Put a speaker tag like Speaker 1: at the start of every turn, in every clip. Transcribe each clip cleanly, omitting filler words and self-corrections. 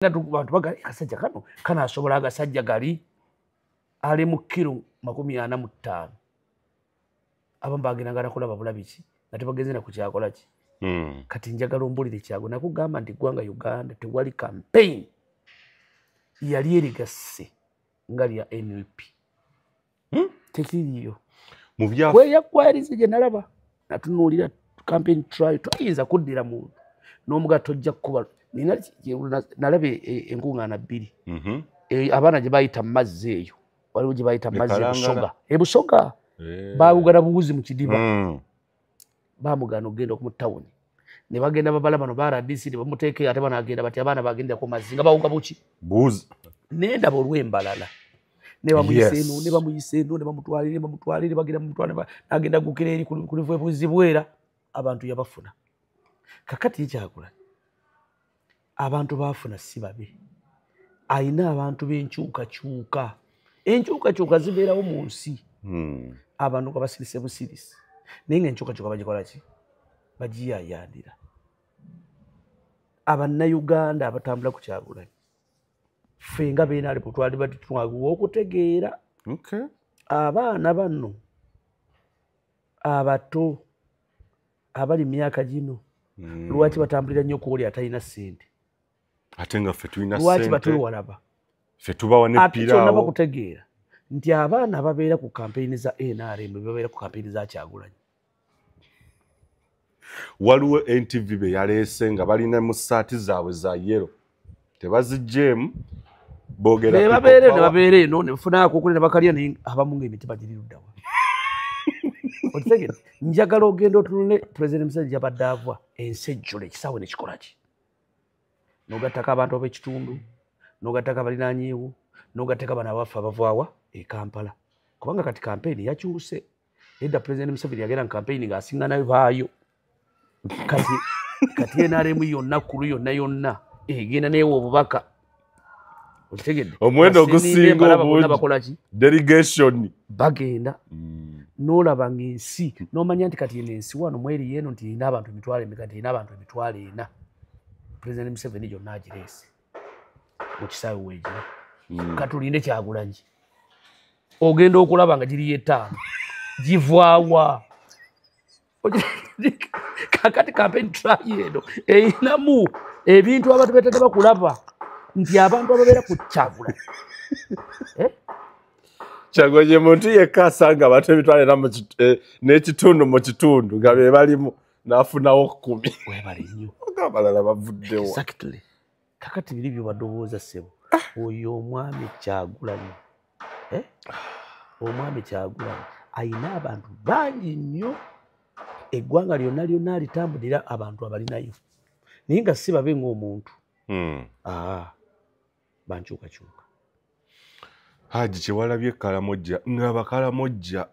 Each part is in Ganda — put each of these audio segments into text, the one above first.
Speaker 1: Bantu bagali kasajja kano kana asobola agasajja gali ali mu kilo 45 abamu bagenda nakulaba bulabiki nga tebagezena ku kyakola ki kati njagala ombulire kyago nakugamba nti gwanga Uganda tewali campaign yali erigase ngali ya NUP tekiriyo
Speaker 2: mu bya
Speaker 1: we yakwarize je nalaba natunulira campaign trial tuyinza kuddira muntu n'omugato ojja kuba nina nalabe engungana 2 abana je bayita mazzi eyo waliwo je bayita mazzi ebusoga baawugana buwuzi mu kidiba baamugana ogenda ku town ne bagenda babala bano bara DC ne bamuteeke ate bana agenda bati abana bagenda ku mazzi nga baawuga buki
Speaker 2: buzi
Speaker 1: nenda bolwembalala ne bamuyisenu ne bamutwalire bagenda mutwala agenda gukira eri kulivu ebuzibwera abantu yabafuna kakati ekyakula abantu bafuna sibabe aina abantu b'enkyukakyuka zibeerawo mu nsi abantu nga basirise busirisi naye nga enkyukakyuka bagikola ki bagiyayandira Abannayuganda abatambula ku Kyagulanyi ffe nga beena twali batutwaguwa okutegeera abaana bano abato abali myaka gino lwaki batambulira nnyo kuwoli atalina ssente
Speaker 2: ate nga ffe tulina ssente
Speaker 1: lwaki batwewalaba
Speaker 2: ffe tubawa ne
Speaker 1: piraawo bakutegeera nti abaana ababeera ku kampeyini za NRM babeera ku kampeyini za Kyagulanyi
Speaker 2: waliwo NTV be yaleese nga balina mu ssaati zaabwe za yero tebazigjeemu boogera
Speaker 1: babeere eno ne bafunaako okuli ne bakalya naye abamu ng'emitima giriruddawa otegedde njagala ogenda otunule President Museveni gy'abadde ava ensi ejjula ekisaawe ne kikola ki n'ogattako abantu ab'ekitundu n'ogattako abalinaanyeewo n'ogattako bano abaffe abavaawa e Kampala kubanga kati kampeyini yakyuse edda President Museveni yagenda mu kampeyini ng'asiŋŋanayo baayo kati NRM yonna kulu yonna egenda neewa obubaka otegedde
Speaker 2: omuwendo ogusinga obungi delegation
Speaker 1: bagenda n'olaba ng'ensi n'omanya nti kati eno ensi wano mweri yeeno nti erina abantu emitwalo emeka nti erina abantu emitwalo 4 President Museveni gyonna agireese mu kisaawe weegira katulinde Kyagulanyi ogenda okulaba nga giriyo 5 givaawa kakati campaign trial eno erinamu ebintu abantu betadde bakulaba nti abantu ababeera ku Kyagulanyi
Speaker 2: Kyagulanyi muntu yekka asanga abantu ebitwalira n'ekitundu mu kitundu nga be balimu n'afunawo 10
Speaker 1: webale nnyo
Speaker 2: abalala bavuddewo
Speaker 1: exactly kakati biri byobadowooza ssebo oyo omwami Kyagulanyi omwami Kyagulanyi ayina abantu bangi nnyo eggwanga lyonna alitambulira abantu abalinayo naye nga si babe ng'omuntu bankyukakyuka
Speaker 2: Haji Kyewalabye Kalamojja ng'Abakalamojja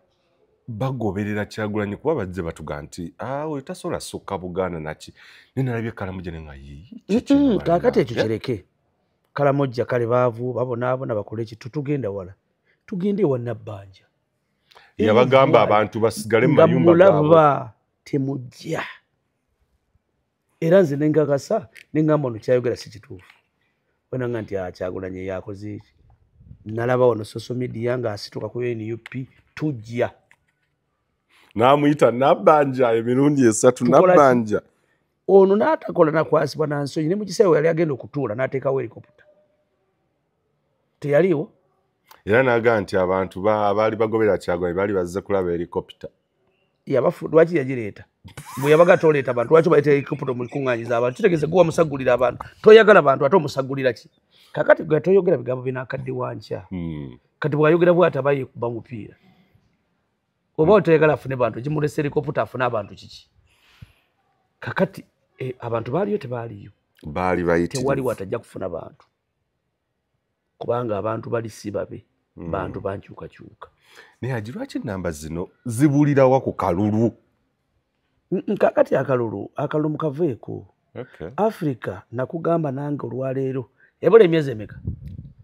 Speaker 2: bagoberera Kyagulanyi kuba bazze batuga nti we tasobola sukka Buganda naki nenalabye Kalamojja ne nga
Speaker 1: kakati ekyo kireke Kalamojja kale baavu babonaabona bakole ki tutugenda wala tugende ewa Nabbanja
Speaker 2: yabagamba abantu basigale mu mayumba
Speaker 1: gaabwe temujja era nze nengakasa nengamba ono kyayogera si kituufu wenanga nti Kyagulanyi yakoze eki nalaba wano social media nga asituka ku NUP tujja
Speaker 2: n'amuyita Nabbanja emirundi 3 Nabbanja
Speaker 1: ono n'atakola nakwasibwa nansonyi ne mu kiseera yali agenda okutuula n'ateekawo helikopita teyaliwo
Speaker 2: era n'agamba nti abantu abaali bagoberera Kyagulanyi baali bazze kulaba helikopita
Speaker 1: lwaki yagireeta bwe yabaga toleeta abantu lwaki bayita helikopita omulikuŋŋaanyiza abantu kitegeze guwa musagulira abantu toyagala bantu ate omusagulira ki kakati gwe toyogera bigambo binakadde wankya kati bwayogera bw'ati aba yeekuba mupiira oba otoyagala afune bantu gimulesa helikopita afune abantu kiki kakati abantu baaliyo tebaaliyo
Speaker 2: baali bayitirivu
Speaker 1: tewali watajja kufuna bantu kubanga abantu bali si babe bantu bankyukakyuka
Speaker 2: naye Haji lwaki ennamba zino zibulirawa ku kalulu
Speaker 1: kakati akalulu mukaveeko Africa nakugamba nange olwaleero ebula emyezi emeka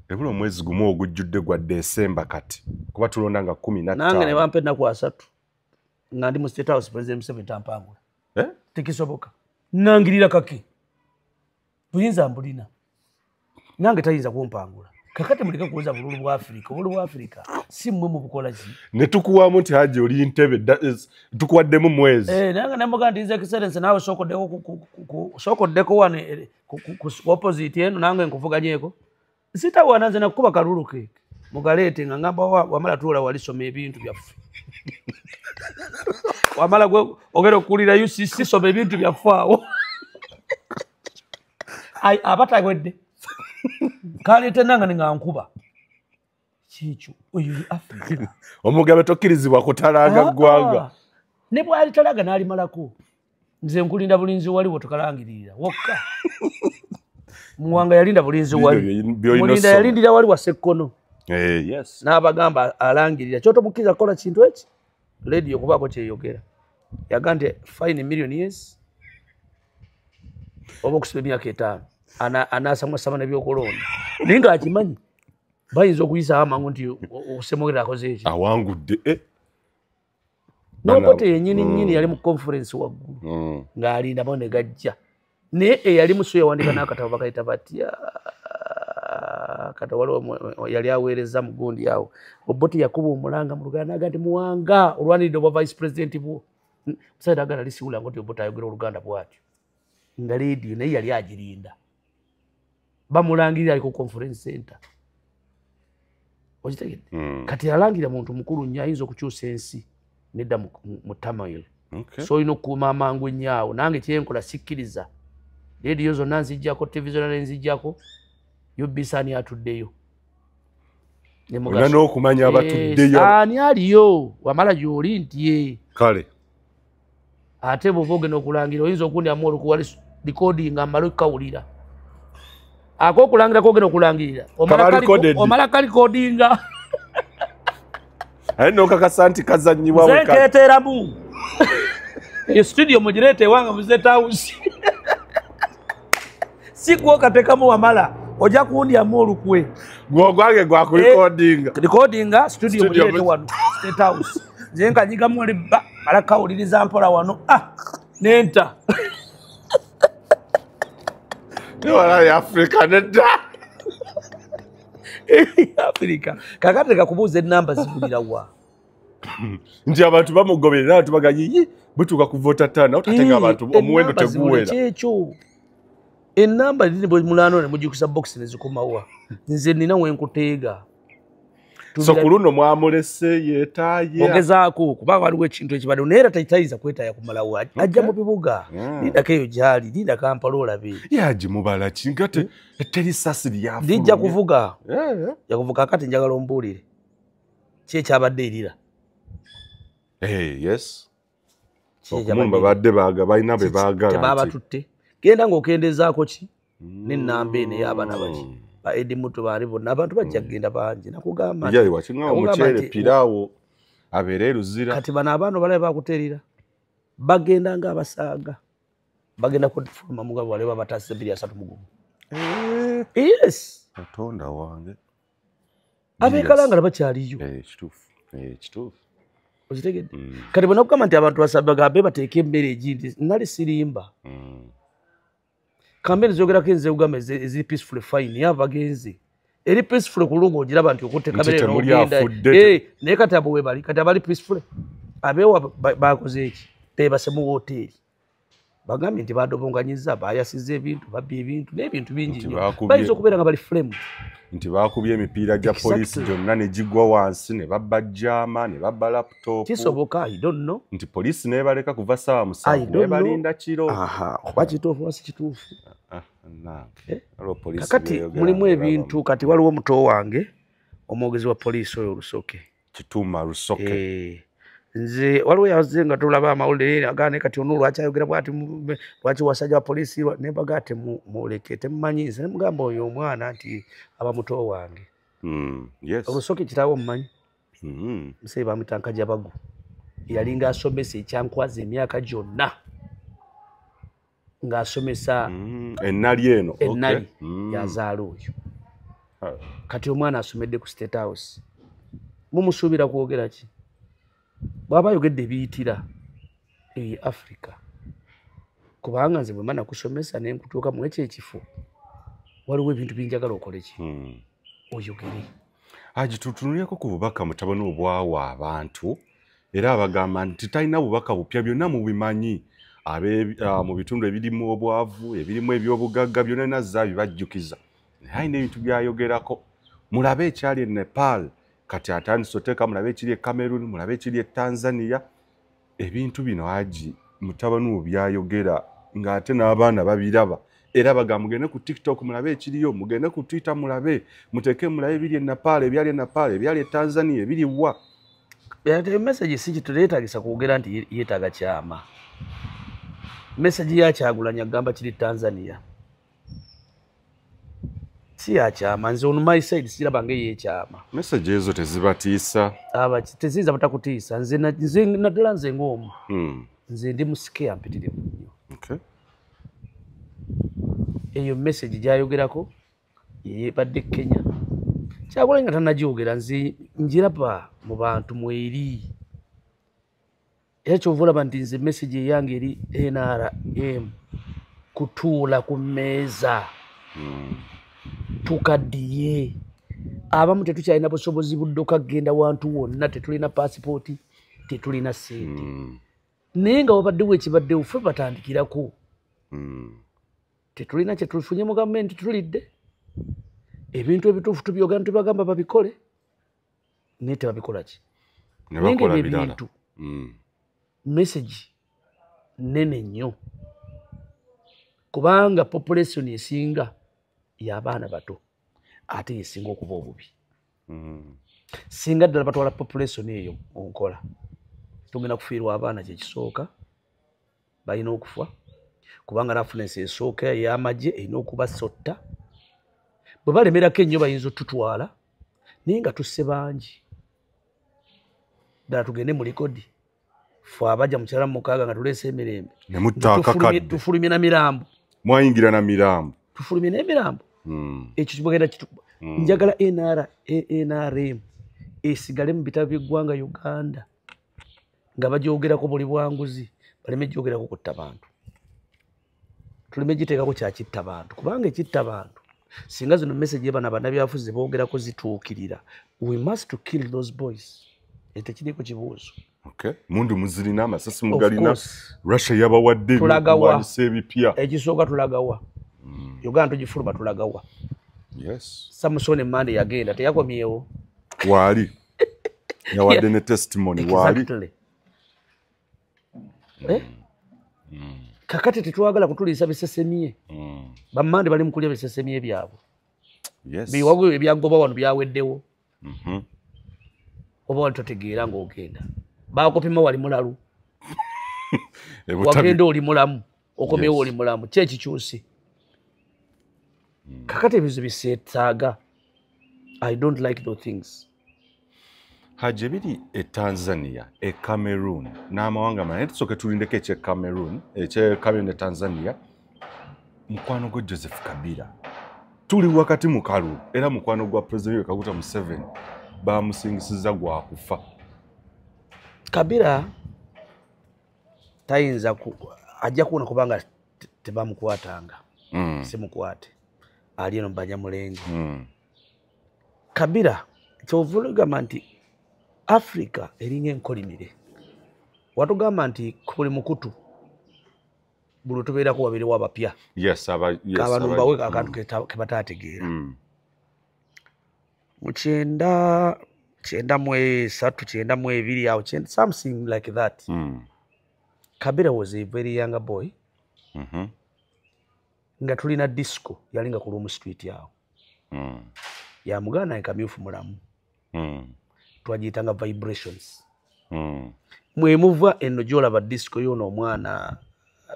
Speaker 2: ebula omwezi gumu ogujjudde gwa Desemba kati kuba tulonda nga 15
Speaker 1: nange ne bampa ennaku 3 nga ndi mu State House President Museveni tampangula tekisoboka nangirira kaki buyinza mbulina nange tayinza kumpangula kakati muleke kuuza bululu bwa Afrika obululu bwa Afrika si mmwe mu bukola ki
Speaker 2: ne tukuwamu nti Haji oli Ntebe tukuwaddemu mwezi
Speaker 1: nange namuga nti nze excellence naawe sokoddeko wane ku opposite eno nange nkuvuganyeko sitawana nze nakukuba kalulu ke mugaleete nga ngamba wamala tuula walisoma ebintu byaffe wamala ogera okuwulira UCC soma ebintu byaffe awo abatagwedde kaleete nange nga nkuba kikyo oyo Africa
Speaker 2: omugabe tokkirizibwa kutalanga ggwanga
Speaker 1: ne bwali talaga n'alimalako nze nkulinda bulinzi waliwo tukalangirira wokka muwanga yalinda bulinzi wali mulinda yalindira wali wa Sekkono
Speaker 2: yes
Speaker 1: n'abagamba alangirira kyotomukkiriza kukola kintu eki radio kubaako kyeyogera yagambye fine million years oba okusiba emyaka 5 anaasamwasama nebyokulonda naye nga akimanyi bayinza okuyisaawo amangu nti okusemogera akoze eki
Speaker 2: awangudde
Speaker 1: nokote yennyini yali mu conference waggulu ng'alinda bo ne gajja naye eyali muso yawandika n'akatabo bakayita batya kata waliwo yali aweereza mugundi awo Obote yakuba omulanga mu Luganda n'agamba nti Muwanga olwaniridde obwa vice president bwo musajja agamba lisiwula nti Obote ayogera Oluganda bw'atyo nga leediyo naye yali agirinda bamulangirira ali ku conference center okitegedde kati alangirira muntu mukulu nnyo ayinza okukyusa ensi nedda mu Tamil so olina okukuuma amangu ennyo nange kyenkola sikkiriza leediyo zonna nzijjako televiziyo nale nzijjako yubbisani atuddeyo
Speaker 2: olina n'okumanya abatuddeyo
Speaker 1: ani aliyo wamala gy'oli nti
Speaker 2: kale
Speaker 1: ate bw'oba ogenda okulangira oyinza okundyamu olukuwa recording amala okukawulira ak'okulangira kogenda okulangirira omala kalikodinga
Speaker 2: aye n'okakasa nti kazannyibwa
Speaker 1: nze nkeeteeramu eyo studio mugireete ewanga mu State House si gwokatekamu wamala ojja kundyamu olukwe
Speaker 2: gwogwange
Speaker 1: gwakulikodinga studio mugireete wano State House nze nkanyigamu olibba mala kawuliriza mpola wano nenta
Speaker 2: wala ya Afrika nedda
Speaker 1: Afrika kakati kakubuuza ennamba zigulira wa
Speaker 2: nti abantu bamugoberera abantu bagayiyi butuuka ku vota 5 otatenga abantu omuwendo teguwera
Speaker 1: kyekyo ennamba ziri mulano ne mujikusa box ne zikomawa nze nina wenkuteega
Speaker 2: so kuluno mwamulese yeetaaye
Speaker 1: ogezaako kuba waliwo ekintu ekibadde naye era tayinza kwetaaya kumalawo ajja mu bibuga lindako eyo gyali linda Kampala olabe
Speaker 2: yaji mubala kingate teri sasi lyafu
Speaker 1: lijja kuvuga yakuvuga kati njagala ombuulire ki ekyabadde erira
Speaker 2: yes okumumba badde baaga balina be baagala
Speaker 1: tebabatutte genda ng'okendezaako ki n'ennamba eno ey'abaana baki ba Edi Muto baali bonna abantu bajja kugenda bangi nakugamba
Speaker 2: nti wakinga omuceere piraawo abeere luzira
Speaker 1: kati bano abaana balabe bakuterera bagenda ng'abasaaga bagenda kufuluma mugabo wale babatase 230 yes
Speaker 2: Katonda wange
Speaker 1: abeekalangala bakyaliyo
Speaker 2: kituufu
Speaker 1: okitegedde kati bwe nakugamba nti abantu basabagambe bateeke emmere egindi nali sirimba kambeni zogerako enze ugamba ezi peaceful fine yabagenzi eri peaceful kulunga ogiraba nti okutte kamere n'ogenda naye kati abo webali kati abali peaceful abeewa bakoze eki beebase mu woteeri bagambye nti badobonganyiza bayasiza ebintu babbye ebintu n'ebintu bingi nnyo bayinza okubeera nga bali frame
Speaker 2: nti baakubye emipiira gya poliisi gyonna ne gigwa wansi ne babba jaama ne babba laptop
Speaker 1: kisoboka I don't know
Speaker 2: nti poliisi nebaleka kuva ssaawa 7 nebalinda kiro
Speaker 1: oba kituufu oba si kituufu
Speaker 2: kakati
Speaker 1: mulimu ebintu kati waliwo muto wange omwogezi wa poliisi oyo Lusoke
Speaker 2: Kituuma Lusoke
Speaker 1: nze waliwo yaze nga tulaba amawulire agane kati ono lwaki ayogera bwati lwaki wasajja wa poliisi nebaga ate muleke temumanyi nze nemugamba oyo omwana nti aba muto wange Olusoke kitawo mumanyi musebe bamwita Nkajjabagu yalinga asomesa ekyankwaza emyaka gyonna ng'asomesa
Speaker 2: ennali eno
Speaker 1: ennali yazaala oyo kati omwana asomedde ku State House mumusuubira kwogera ki bw'aba ayogedde biyitira Africa kubanga nze bwe mba nakusomesa ne nkutuuka mu ekyo ekifo waliwo ebintu binjagala okole ki oyogere
Speaker 2: Haji tutunuleko ku bubaka mutabano obwawa abantu era abagamba nti talina bubaka bupya byonna mubimanyi mu bitundu ebirimu obwavu ebirimu ebyobugagga byonna nazza bibajjukiza naye alina ebintu byayogerako mulabe ekyali e Nepal kati atandise oteeka mulabe ekiri e Cameroon mulabe ekiri e Tanzania ebintu bino Haji mutabano byayogera ng'ate n'abaana babiraba era bagamba mugende ku TikTok mulabe ekiriyo mugende ku Twitter mulabe muteeke mulabe ebiri e Nepal ebyali e Nepal ebyali e Tanzania ebiri wa
Speaker 1: yate message si kituleetaagisa kwogera nti yeetaaga kyama message ya Kyagulanyi agamba kiri Tanzania si ya kyama nze on my side siraba ng'eyekyama
Speaker 2: message ezo tezibatiisa
Speaker 1: teziyinza butakutiisa nze naddala nze ng'omu nze ndi musike yampitirivu nnyo eyo message gyayogerako yebadde Kenya Kyagulanyi nga tannagyogera nze njiraba mu bantu mweri era kyova olaba nti nze message eyange eri NRM kutuula ku mmeeza tukaddiye abamu tetukyalina busobozi budduka kgenda wantu wonna tetulina paasipooti tetulina ssente naye nga wabaddewo ekibaddewo ffe batandikirako tetulina kyetufunye mu gavumenti tulidde ebintu ebituufu tubyogera tubagamba babikole naye tebabikola ki naye nga ebintu message nene nnyo kubanga population esinga y'abaana bato ate yesinga okuba obubi singa ddala batwala population eyo onkola tugenda kufiirwa abaana kyekisooka balina okufa kubanga reference esooka ey'amagye erina okubasotta bwe balemerako ennyo bayinza otutwala naye nga tusse bangi ddala tugende mu likodi fe abajja mu kyala mukaaga nga tuleese emirembe tufulumye na mirambo
Speaker 2: mwayingira na mirambo
Speaker 1: tufulumye n'emirambo ekyo kibagenda njagala NRM esigale mu bitabo by'eggwanga Uganda nga bagyogerako buli bwanguzi baleme gyogerako kutta bantu tuleme giteekako kyakitta bantu kubanga ekitta bantu singa zino message ebana bannabyafuzi boogerako zituukirira we must to kill those boys etekiriko kibuuzo
Speaker 2: mundu muzirina amasasi mugalina Russia yabawadde ebyokulwanyisa ebipya
Speaker 1: ekisooka tulagawa Uganda tugifuluma tulagawa Samson Mande yagenda teyakomyewo
Speaker 2: waali yawadde ne testimony waali
Speaker 1: kakati tetwagala kutuliisa bisesemye bammande bali mukulya bisesemye byabwe biwago ebyagoba wano byaweddewo oba wali totegeera ng'ogenda bakopima wali mulalu wagenda oli mulamu okomewo oli mulamu kyekikyusi kakati ebizo biseetaaga I don't like those things
Speaker 2: Haji ebiri e Tanzania e Cameroon n'amawanga manene tusooke tulindeko ekye Cameroon ne Tanzania mukwano gwa Joseph Kabila tuli wakati mu kalulu era mukwano gwa President Kaguta Museveni bamusingisiza gwa kufa Kabila
Speaker 1: tayinza ajja kuwona kubanga tebamukwatanga simukwate ali eno Banyamulenge Kabila kyovulugamba nti Africa eringa enkolimire watugamba nti kuli mukutu buli tubeerako wabiriwo abapya abantu bawe akantu kebataategeera mu kyenda mu esatu kyenda mu ebiri awo something like that Kabila was a very young boy nga tulina disco yalinga ku Room Street awo yamugana ekamyufu mulamu twagiyitanga vibrations mwemuva eno gyolaba disco yono omwana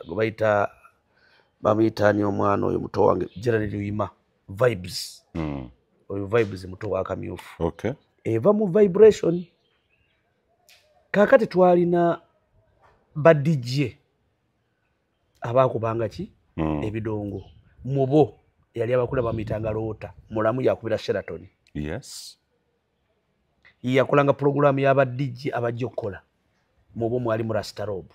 Speaker 1: gwebayita bamuyitani omwana oyo muto wange Gerald Luyima vibes oyo vibes muto wa kamyufu eva mu vibration kakati twalina ba DJ abakubanga ki ebidongo mubo yali abakula bamuyitanga Loota mulamu yakubira Sheraton yakolanga program y'aba DJ abajja okukola mubo mwali mu Rastarob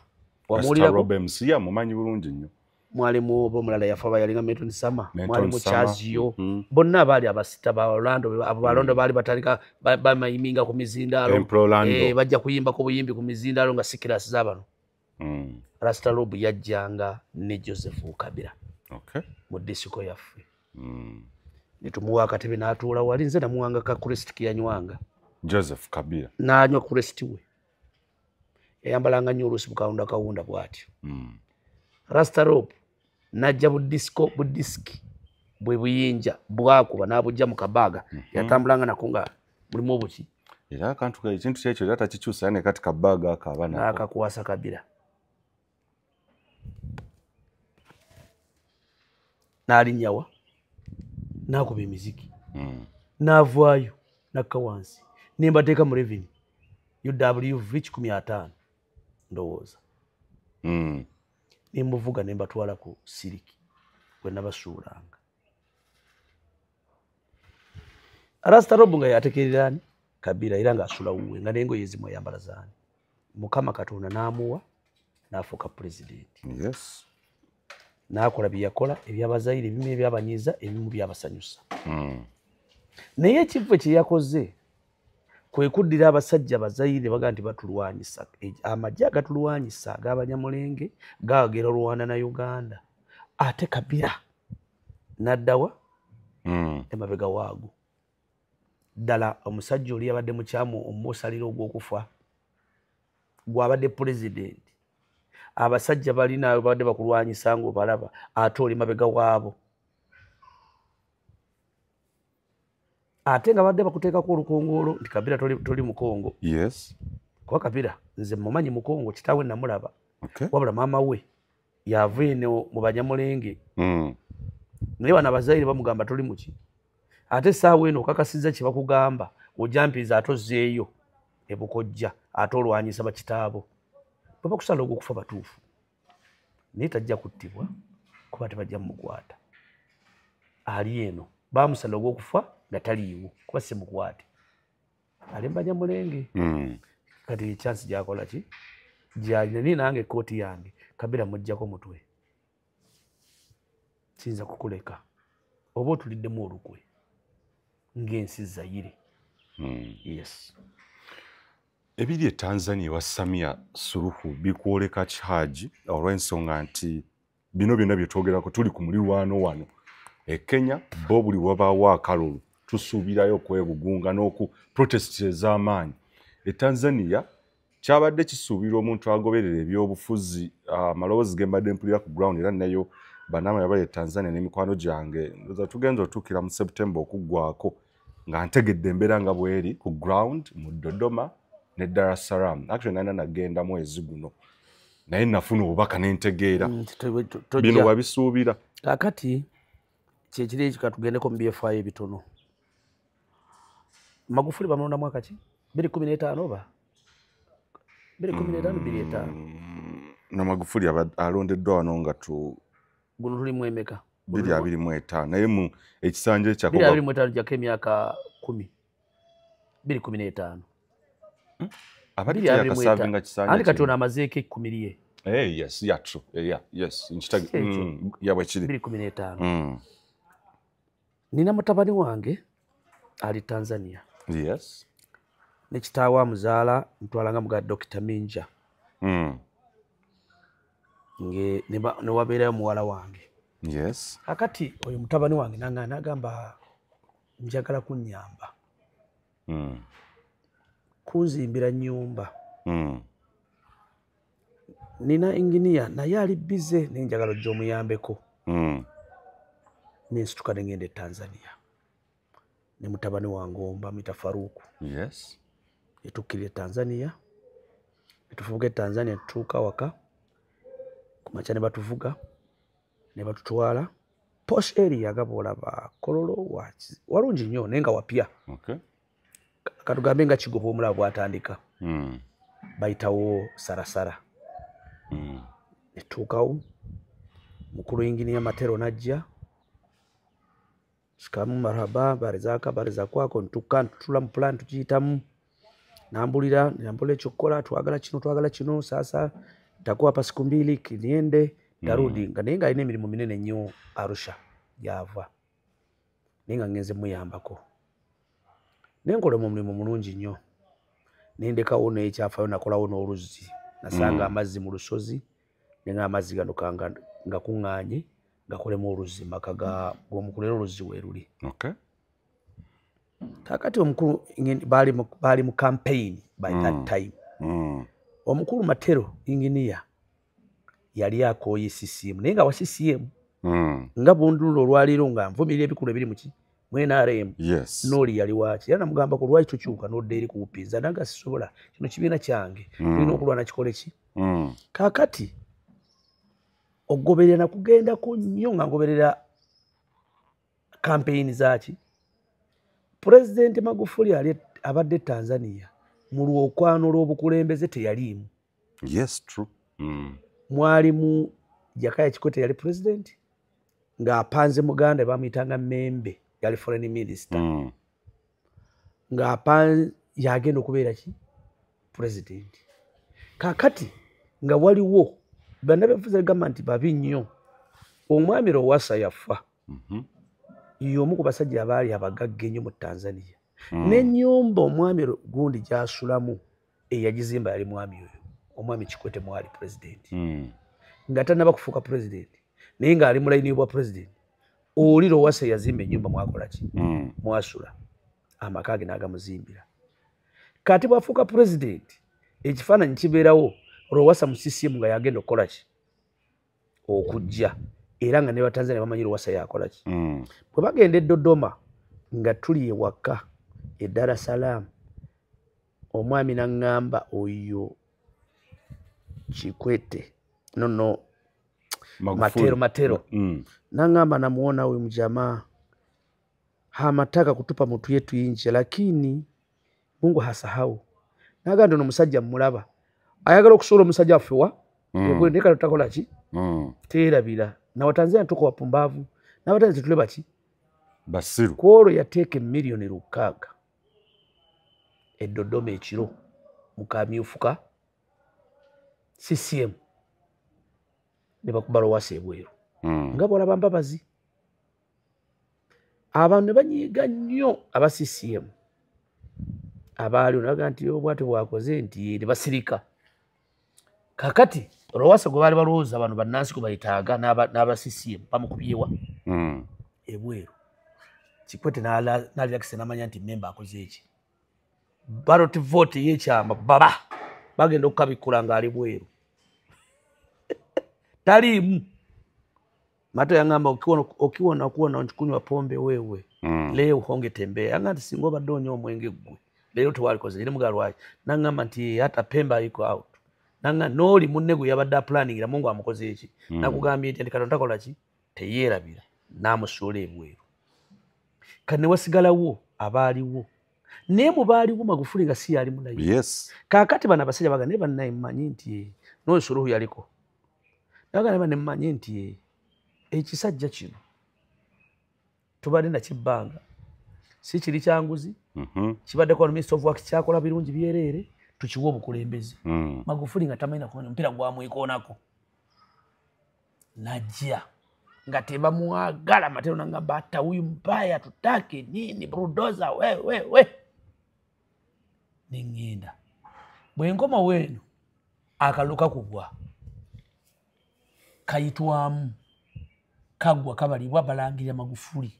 Speaker 2: wamulira MC mumanyi bulungi nnyo
Speaker 1: mwalimu obo mulala yafa yalinga Milton Sama mwalimu Chaziyo bonna bali abasita ba Orlando abo balondo bali batandika bamayiminga ku mizindalo bajja kuyimba ku buyimbi ku mizindalo nga sikirasi zabano Rasta Rob yajjanga ne Joseph Kabila mu disiko yaffe nitumuwa akatebe n'atuula wali nze namuwanga ka Christ kiyanywanga
Speaker 2: Joseph Kabila
Speaker 1: n'anywa Christ we yayambalanga nnyo oluusi bukawunda kawunda bw'atyo Rasta Rob najja budiski bwe buyinja bwakuba n'abujja mu kabaga yatambulanga nako nga mulimu obuki
Speaker 2: era akantu ekintu kyekyo era takikyusa ne kati kabaga akaba nako
Speaker 1: akakuwasa Kabila n'alinnyawa n'akuba emiziki n'avaayo nakka wansi nembateeka mu reveni UWV 15 ndowooza nembuvuga nembatwala ku siriki bwe nabasuulanga Rasta Rob nga yatekererani Kabila era ng'asula wuwe nga n'engoye ezimu ayambala zaani Mukama Katonda n'amuwa n'afuuka pulezidenti n'akola bye yakola eby'abazaire ebimu ebyabanyiiza ebimu byabasanyusa naye ekivve kye yakoze kwe kuddira abasajja abazaire baga nti batulwanyisa amagye agatulwanyisa ag'Abanyamulenge gaagera Rwanda na Uganda ate Kabila n'addawa emabega waago ddala omusajja oli yabadde mukyamu omusaliro ogw'okufa gw'abadde pulezidenti abasajja balina abadde bakulwanyisa ng'obalaba ate oli mabega waabo ate nga badde bakuteekako olukongolo nti Kabila toli mukongo kuba Kabila nze mumanyi mukongo kitaawe namulaba wabula maama we yava eno mu Banyamulenge naye bano abazaire bamugamba toli muki ate essaawa eno okakasizza kye bakugamba ojampiza ate ozzeeyo ebukojja ate olwanyisa bakitaabo bwe bakusala ogw'okufa batuufu naye tajja kuttibwa kuba tebajja mumukwata ali eno bamusala ogw'okufa nga taliiwo kuba si mukwate ali mu Banyamulenge kati echansi gyakola ki gyalina ni nange kooti yange Kabila mujjako mutwe kiyinza kukuleka oba otuliddemu olukwe ng'ensi Zaire
Speaker 2: ebiri e Tanzania ewa Samia Suluhu bikwoleka kihaji olw'ensonga nti bino byonna bye twogerako tuli ku mulirwano wano e Kenya bo buli wabaawo akalulu tusuubirayo okwegugunga n'oku protesti ez'amaanyi e Tanzania kyabadde kisuubira omuntu agoberera ebyobufuzi amaloboozi ge mbadde mpulira ku ground era nayo bannama yabali e Tanzania n'emikwano gyange ndoza tugenza otuukira mu September okuggwako nga ntegedde embeera nga bweri ku ground mu Dodoma ne Dar es Salaam actually nina nagenda mwezi guno naye nafuna obubaka n'entegeera bino wabisuubira
Speaker 1: kakati kyekiri ekyo katugendeko mu BFI ebitono Magufuli bamulonda mwaka ki 2015 oba 2015
Speaker 2: na Magufuli alondeddwa wano nga
Speaker 1: guno tulimu emeka
Speaker 2: 2025 naye mu ekisanja ekyakoba
Speaker 1: 2025 jako emyaka 10 2015
Speaker 2: abali yakasaavi nga kisanja
Speaker 1: andi kati ono amazeeko 10 lye
Speaker 2: yes yeah true yes nchitagi yabwe kiri
Speaker 1: 2015 nina mutabani wange ali Tanzania ne kitaawe amuzaala ntwalanga muga Dr. Minja ne wabeerayo muwala wange akati oyo mutabani wange nagamba njagala kunnyamba kunzimbira nnyumba nina engineer naye ali bize nenjagala ojja omuyambeko nensituka nengenda e Tanzania ne mutabani wange omba mita Faruku etukkirira e Tanzania etuvuga e Tanzania tutuuka waka kumakya ne batuvuga ne batutwala posh area gaboolaba Kololo walungi nnyo naye nga wapya katugambe nga Kigoba omulaba bwatandika bayitawo Sarasara netuukawo mukulu inginiya Matero najja shikamu marhaba bariza kwako ntutula mu plan tukiyitamu nambulira ekyokukola twagala kino sasa ntakuwa pa siku 2 niende Darundi nga naye nga alina emirimu minene nnyo Arusha gy'ava naye nga ngenze muyambako naye nkola omulimu mulungi nnyo naye ndekawo n'ekyafaayo nakolawo n'oluzzi nasanga amazzi mu lusozi naye nga amazzi gano nga kuŋŋaanye gakolemu oluzzi maka g'omukulu era oluzzi weeruli. Kakati omukulu baali mu campaign by that time. Omukulu Matero inginiya yali akooye CCM naye nga wa CCM nga bundululo olwaliro nga nvumirira ebikulu ebiri muki mu NRM n'oli yali waaki era namugamba ku lwaki tukyuka n'odda eri ku bupinza nanga sisobola kino kibiina kyange tulina okulwana kikole ki. Kakati ogoberera nakugendako nnyo nga ngoberera campaign zaki President Magufuli abadde Tanzania mu lwokwano lw'obukulembeze teyaliimu.
Speaker 2: Yes, true.
Speaker 1: Mwalimu Jakaya Kikwete yali president ng'apanze Muganda bamuyitanga Membe yali foreign minister ng'apanze yagenda okubeera ki president. Kakati nga waliwo bannabyabufuzi bagamba nti babi nnyo omwami Lowassa yafa y'omu ku basajja abaali abagagga ennyo mu Tanzania n'ennyumba omwami gundi gy'asulamu eyagizimba yali mwami oyo omwami Kikwete mwali president nga tannaba kufuuka president naye ng'ali mu layini bwa president oli Lowassa yazimba ennyumba mwakola ki mwasula amaka ge n'agamuzimbira. Kati bwafuuka president ekifaananyi kibeerawo Lowassa mu CCM nga yagenda okukola ki okujja era nga ne Batanzania bamanyi Lowassa yakola ki bwe bagenda e Dodoma nga tuli ewaka e Dar es Salaam omwami n'aŋŋamba oyo Kikwete no Matero n'aŋŋamba namuona huyu mjamaa hamataka kutupa mtu yetu nje lakini Mungu hasahau nagamba no musajja mulaba ayagala okusobola omusajja affe wa ndeka tutakola ki teerabira na Watanzania tuko wapumbavu na Watanzania tule baki
Speaker 2: basiru
Speaker 1: kwolo yateeke milioni 600 e Dodoma ekiro mukamyufuka CCM ne bakuba Lowassa ebweru nga bolaba mbabazi abantu ne banyiiga nnyo aba CCM abaali onaga nti obwate bwakoze nti ne basirika. Kakati Lowassa gwe baali balowooza abantu bannansi ku bayitaaga n'aba CCM bamukubyewa ebweru Kikwete n'aliragisa n'amanya nti memba akoze eki ballot vote y'ekyama baba bagenda okukabikula ng'ali bweru taliimu. Mato yaŋŋamba ukiona kunywa pombe wewe leo honge tembea yanga nti singa obadde onywa omwenge ggwe leero tewalikoze eri mugalo wayi n'aŋŋamba nti hata Pemba ayiko out nanga n'oli munne gwe yabadde aplaningira Mungu amukoze eki nakugambye nti Katonda takola ki teyeerabira n'amusuula ebweru. Kati ne wasigalawo abaaliwo naye mu baaliwo Magufuli nga si yalimu naye. Kaakati bano abasajja baga naye bannaye mmanyi nti n'oyo Suluhu yaliko naga naye mmanyi nti ekisajja kino tubadde nakibbanga si kiri kyanguzi kibadde kwa Minister of Works kyakola birungi byereere tukiwa obukulembeze. Magufuli nga tamanyi nakumanya omupiira gwamwekoonako najja nga tebamwagala Matero n'aŋŋamba hata huyu mbaya tutake nini bulldozer we neŋŋenda bwe nkoma weeno akalulu kakugwa kayitwamu kagwa kabalibwa balangirira Magufuli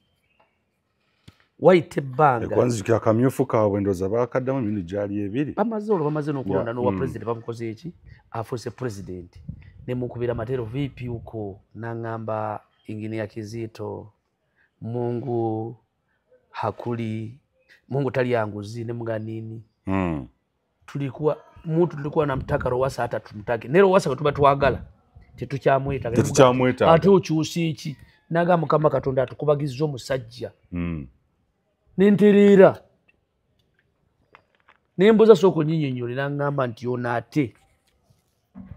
Speaker 1: waite ebbanga
Speaker 2: kwanzika akamyufu kaabwe ndoza bakaddamu emindi gyali ebiri
Speaker 1: bamaze n'okulonda n'owa president bamukoze eki afuuse president ne mukubira Matero vipi huko n'aŋŋamba Injinia Kizito Mungu hakuli Mungu tali yanguzi ne mga nini tulikuwa namtaka Lowassa hata tumtake ne Lowassa katuba twagala tetukyamwetaaga ate okyusa eki naga Mukama Katonda atukubagizza omusajja nentereera nembuza soko nnyinnyonnyole n'aŋŋamba nti ono ate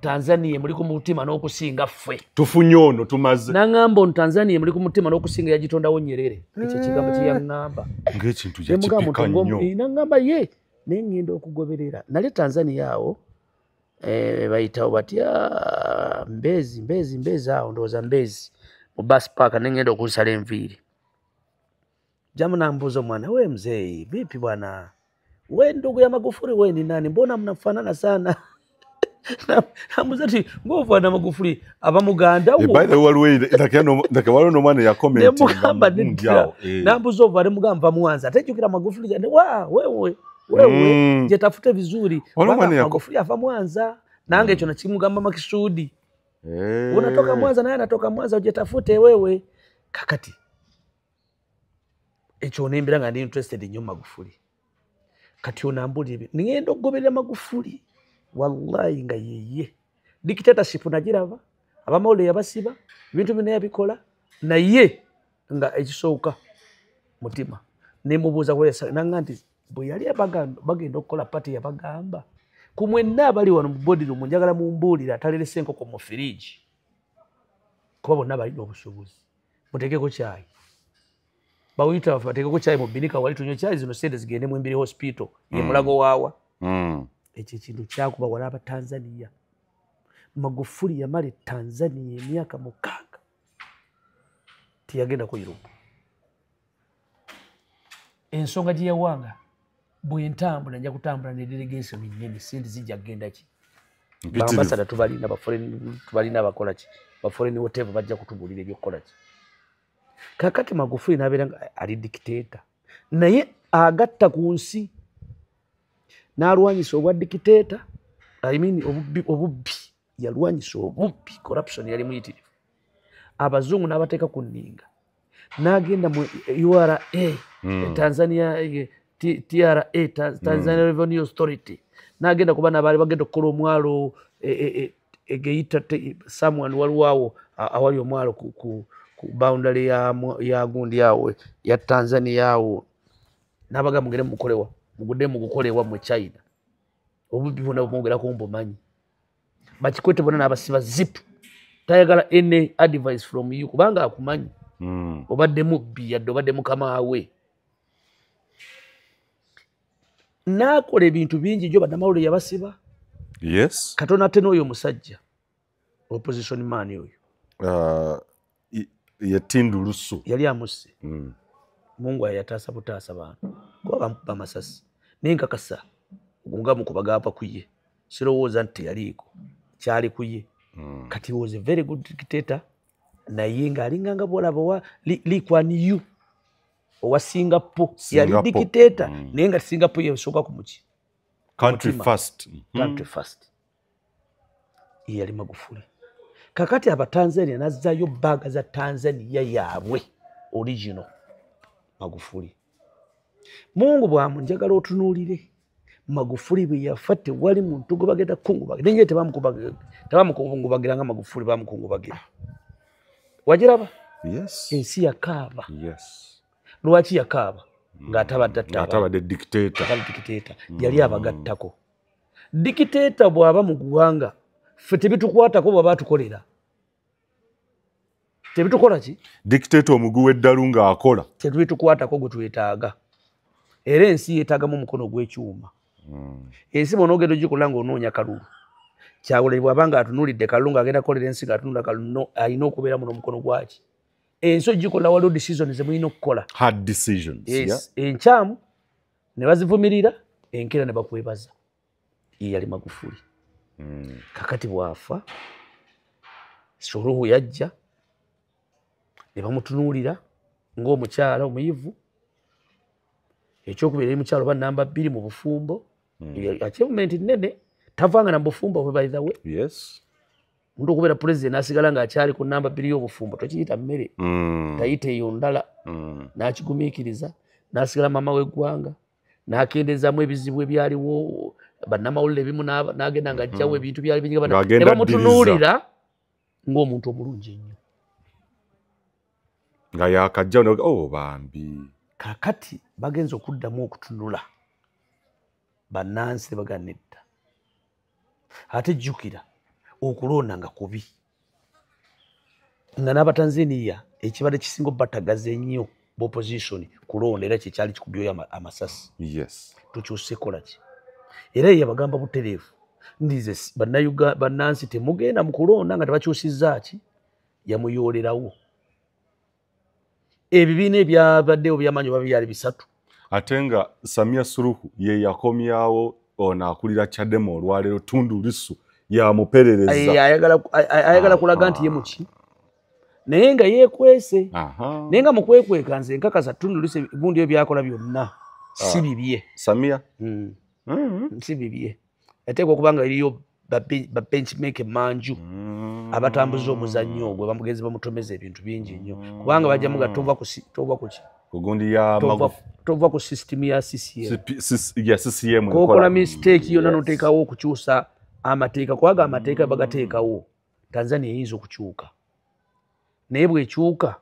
Speaker 1: Tanzania muli ku mutima n'okusinga ffe
Speaker 2: tufunye ono tumaze
Speaker 1: n'aŋŋamba ono Tanzania muli ku mutima n'okusinga yagitondawo Nyerere ekyo kigambo kye yaŋŋamba
Speaker 2: ng'ekintu yakipika nnyo
Speaker 1: n'aŋŋamba ye naye ŋŋenda okugoberera nale Tanzania awo bayitawo batya mbezi awo ndowooza mbezi mu bus park nengenda okunsala enviiri jamu nambuuza omwana we mzee vipi bwana we ndugu ya Magufuli we ni nani mbona mnafanana sana nambuuza ti ngofaana Magufuli abamuganda
Speaker 2: by the way waliwo n'omwana yakommentinga
Speaker 1: nambuuza ova nemugamba Mwanza atejjukira Magufuli wewe jetafute vizuri Magufuli ava Mwanza nange ekyo nakimugamba Makisudi unatoka Mwanza naye anatoka Mwanza ujetafute wewe kakati ekyo nembera nga ndi interested nnyo Magufuli kati onambulire ngenda okugoberera Magufuli wallahi nga yeye dictatorship nagiraba abamawulire yabasiba ebintu bino yabikola naye nga ekisooka mutima nemubuuza nanga nti bwe yali bagenda okukola pati yabagamba ku mwenna abali wano mu boardroom njagala mumbuulira atalelese enkoko mu firiji kuba bonna balina obusobozi muteekeko kyayi bawuyita bateekeko kyayi mu binika wali tunywe kyayi zino sente zigende mu Embiri hospital ye mulago waawa ekyo ekintu kyakuba wala Abatanzania Magufuli yamala Tanzania emyaka 6 tiyagenda ku Europe ensonga gye yawanga bwe ntambula nja kutambula ne delegation nnene sente zijja kgenda ki bambasada tubalina tubalina abakola ki ba foreign whatever bajja kutubulira ebyokukola ki kakati Magufuli nabeera ali dictator naye agatta ku nsi n'alwanyisa obwa dictator obubbi yalwanyisa obubbi corruption yali muyitirivu abazungu n'abateeka ku nninga n'agenda mu URA Tanzania TRA Tanzania Revenue Authority n'agenda kuba nabaali bagenda okukola omwalo egeita someone waliwo awali omwalo ku boundary ya gundi yawe ya Tanzania yawo n'abaga mugende mukolewa mugudde mu kukolewa mu China obubbi bonna bumwogera ku mbumanyi Bakikwete bonna n'abasiba zip tayagala any advice from you kubanga akumanyi obadde mubbi yadde obadde mukama we nakola ebintu bingi jo bannamawulire yabasiba
Speaker 2: yes
Speaker 1: Katonda ate n'oyo omusajja opposition man oyo
Speaker 2: Yatindu Lusu
Speaker 1: yali amusse Mungu ayataasa butaasa bantu kuba bamukuba amasasi nenkakasa nga mukubaga apa kuye sirowooza nti yaliiko kyali kuye kati was a very good dictator naye ng'alinganga bwolaba wa Lee Kuan Yew owa Singapore yali dictator naye nga Singapore yesooka ku muki
Speaker 2: country first
Speaker 1: yali Magufuli kakati Abatanzania nazzayo baaga za Tanzania yaabwe original Magufuli Mungu bwamu njagala otunuulire Magufuli bwe yafa tewali muntu gwe bagenda kungubagira naye tebamukungubagiranga Magufuli bamukungubagira wagiraba ensi yakaaba lwaki yakaaba ng'atabadde dictator yali abagattako dictator bw'aba mu ggwanga ffe tebitukwatako bw'aba atukolera tebitukola ki
Speaker 2: dictator omugu w'eddalu ng'akola
Speaker 1: tebitukwatako gwe twetaaga era ensi yeetaagamu omukono gw'ekyuma ensi bw'onoogenda ogikola ng'onoonya kalulu Kyagulanyi bw'abanga atunuulidde kalulu ng'agenda kukolera ensi ng'atunula kalulu alina okubeera muno omukono gwaki ensi ogikola waliwo decision ze mulina okukola
Speaker 2: hard decisions
Speaker 1: enkyamu ne bazivumirira enkera ne bakwebaza ye yali Magufuli kakati bwafa Suluhu yajja ne bamutunuulira ng'omukyala omuyivu ekyokubiri mukyala oba namba 2 mu bufumbo achievement nnene tavanga na bufumbo bwe by the way muntu okubeera president asigala ng'akyali ku namba 2 y'obufumbo tokiyita mmere tayite eyo ndala n'akigumiikiriza n'asigala maama w'eggwanga n'akendezaamu ebizibu ebyaliwo bannamawulire ebimu n'agenda ng'ajjawo ebintu byali bingi ne bamutunuulira ng'omuntu omulungi ennyo
Speaker 2: nga yakajja bambi
Speaker 1: kakati bagenza okuddamu okutunula bannansi bagana edda ate jjukira okulonda nga kubi nga n'Abatanzania ekibadde kisinga obatagaza ennyo b'opposition kulonda era kyekyali kikubyoyo amasasi tukyuse kola ki era ye yabagamba butereevu ndize bannansi temugenda mu kulonda nga tebakyusizza ki yamuyoolerawo ebibiina ebyabaddewo by'amaanyi oba byali 3
Speaker 2: ate nga Samia Suluhu ye yakomyawo ono akulira Chadema olwaleero Tundu Lissu yamuperereza
Speaker 1: ayagala kulaga nti ye muki naye nga yeekwese naye nga mukwekweka nze nkakasa Tundu Lissu ebibundi ebyo byakola byonna si bibye
Speaker 2: Samia
Speaker 1: si bibye ateekwa okuba nga eriyo babenchmark manju abatambuza omuzannyo ogwo bamugenzi bamutomeza ebintu bingi nnyo kubanga bajjamu nga tova ku ki
Speaker 2: ogundi ya
Speaker 1: tova ku system ya
Speaker 2: CCM
Speaker 1: kokola mistake yonna noteekawo okukyusa amateeka kwaga amateeka bagateekawo Tanzania eyinza okukyuka naye bwekyuka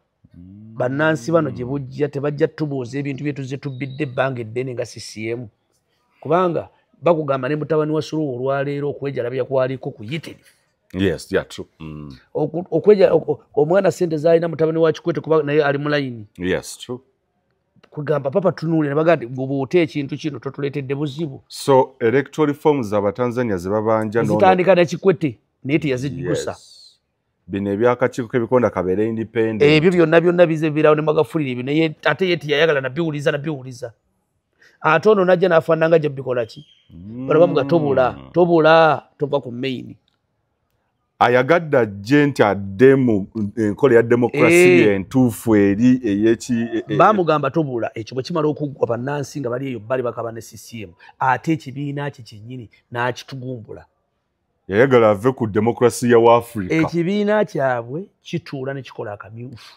Speaker 1: bannansi bano gye bujja tebajja tubuuza ebintu bye tuzze tubbidde ebbanga eddene nga CCM kubanga bakugamba ne mutabani wa Suluhu olwaleero okwejalabya kwaliko kuyitirivu
Speaker 2: yes yeah true
Speaker 1: omwana sente zalina mutabani wa Kikwete kuba naye ali mu layini
Speaker 2: yes true
Speaker 1: kugamba papa tunuulira bagati bw'obuuta ekintu kino totuleetedde buzibu
Speaker 2: so electoral reforms abatanzania zebabanja
Speaker 1: zitandika na Kikwete naye teyazijjusa
Speaker 2: bino ebyakakiiko k'ebikonda kabeere independent
Speaker 1: ebyo byonna bize birawo ne Magufuli ebyo naye ate ye teyayagala nabiwuliza ate ono najja n'afaanana nga gyabikola ki bano bamuga tobula tova ku main
Speaker 2: ayagadde ajje nti addemu enkola ya demokrasi entuufu eri eyeki
Speaker 1: bamugamba tobula ekyo bwe kimala okuggwa bannansi nga bali eyo bali bakaba ne CCM ate ekibiina kye kyennyini n'akitugumbula
Speaker 2: yayagala ave ku demokrasi ya Afrika
Speaker 1: ekibiina kyabwe kituula ne kikola akamyufu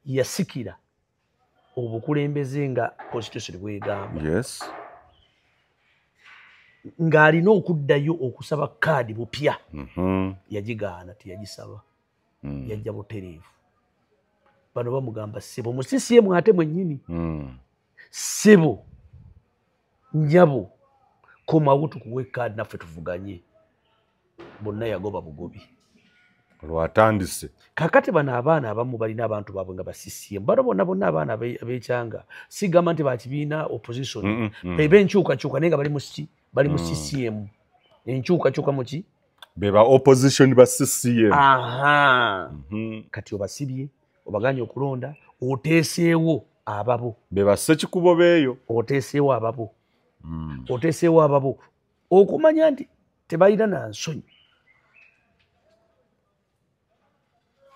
Speaker 1: yasikira obukulembeze nga constitution bwegamba
Speaker 2: yes
Speaker 1: ng'alina okuddayo okusaba kaadi bupya yagigaana teyagisaba yajja butereevu bano bamugamba ssebo mu CCM ate mwennyini ssebo njabo komawo tukuwe kaadi naffe tuvuganye bonna yagoba bugobi
Speaker 2: lwatandise
Speaker 1: kakati bano abaana abamu balina abantu baabwe nga ba CCM bano bonna abaana abekyanga sigamba nti bakibiina opposition bebe enkyukakyuka naye nga bali mu CCM enkyukakyuka muki
Speaker 2: beba opposition ba CCM
Speaker 1: kati obasibye obaganye okulonda oteeseewo ababo
Speaker 2: beba ssekikubo beeyo
Speaker 1: oteeseewo ababo okumanya nti tebalina na nsonyi